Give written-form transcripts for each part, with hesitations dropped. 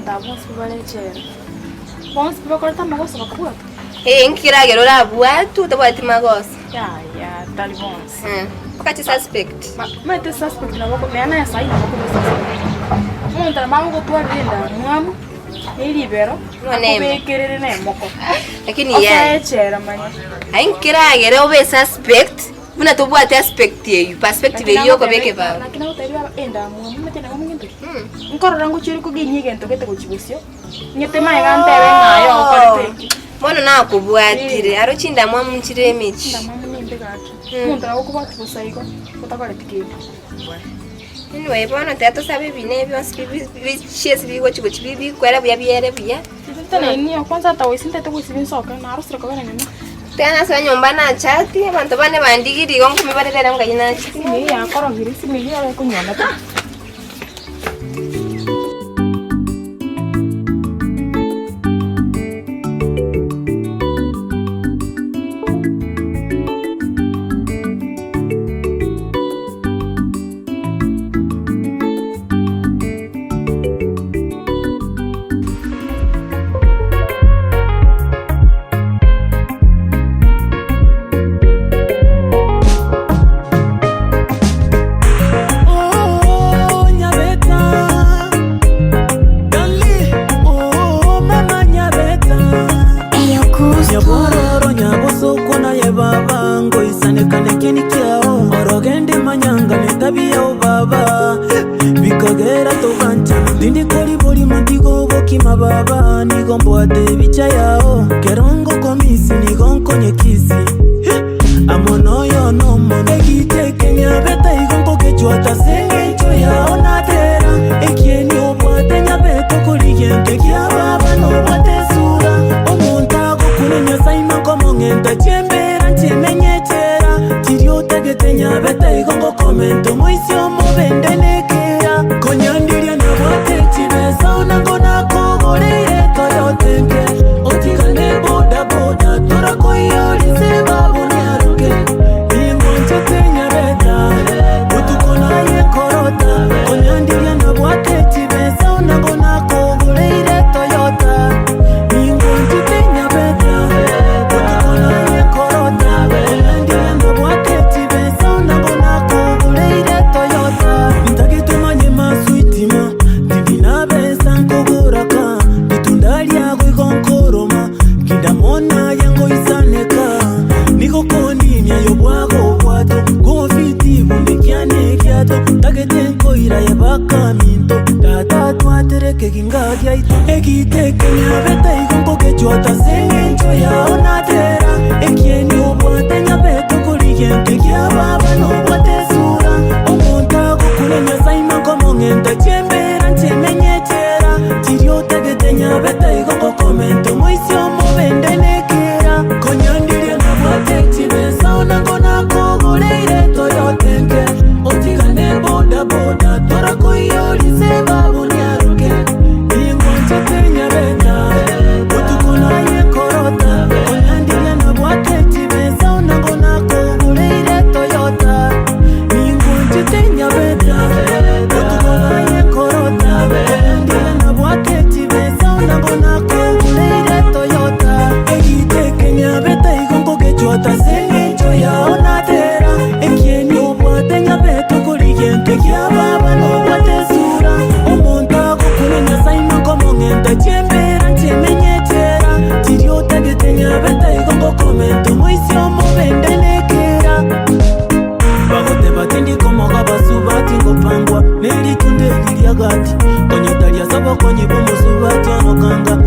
da bonse balechere. Bonse bakorta magoso bakubata. Nkiragero rabuatu tabati magoso. Ya, tali bonse. Wakati suspect. Mete suspect na bako meana ya sahi na bako suspect. Monta mango kwa linda mwamu. Ilibero. Kubekerere na moko. Lakini ya. Ochera mani. Nkiragero be suspect. Muna tobwate aspect yeyu, perspective yeyu ko beke ba. Nakina utariwa enda mwamu mete na mwamu ngento. Nkoro rangu chiri kuginyi gento kete kuchibusyo. Nyete mai gantewe ngayo okorete. Mono na kubwatire arochinda mwamu nchire mechi. Nda mwamu ninde gacho. Muntu rago kubwati busaigo utakorete kidi. Anyway, bono tato sabe bine byonse bichese bigo chigo chibibi kwera bya byere bya. Tena ni kwanza tawisinte to kusibinsoka na arusira ko bana nyuma. Tena sa nyomba na chati abantu bane bandigiri gonko mibarera ngayina chiti. Ni ya koro girisi miliyo ko nyona ta. Neli tunde liliagati Konye talia saba konye bomo subati anokanga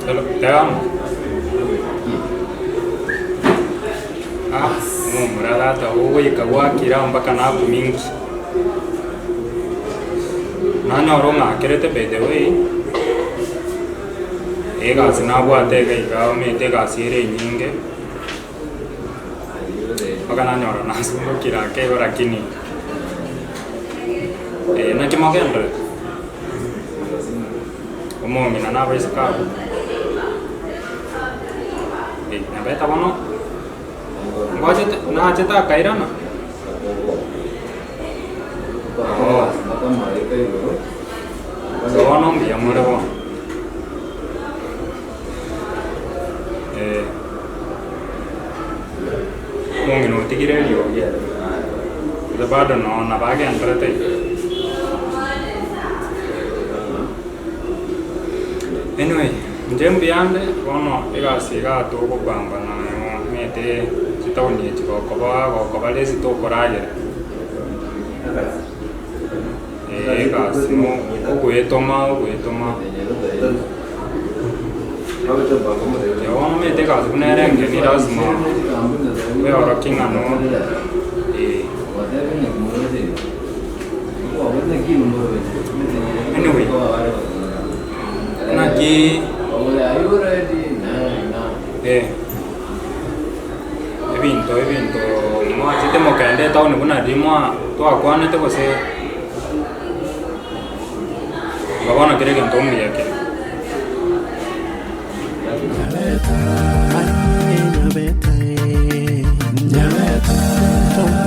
Hello, Devam. Murarata wowe ikagwakira mpaka naku mingi. Nanya oronga kerete by the way. Ega sinabwatega igawa metega sire nyinge. Mpaka nanya orona nasungukira kego lakini nakimogendre. Omongina naba isikabu. Nabeta bono. Ngoja na ceta kairana. Sono mbia mrevo. Mungkin utikire yo ya. Bado no na bage entrate. Anyway, njembiande kono igasiga to kubamba na mete sitauni chikokoba lezi to koraje. Gasimo kuetoma. Yo mete gas kunerenge ni lazima. We ora kinga no. Anyway. Naki Evento mo chitemo kaende tauni kuna dimwa to akwane te kose babana kirege ntombi yake Nyabeta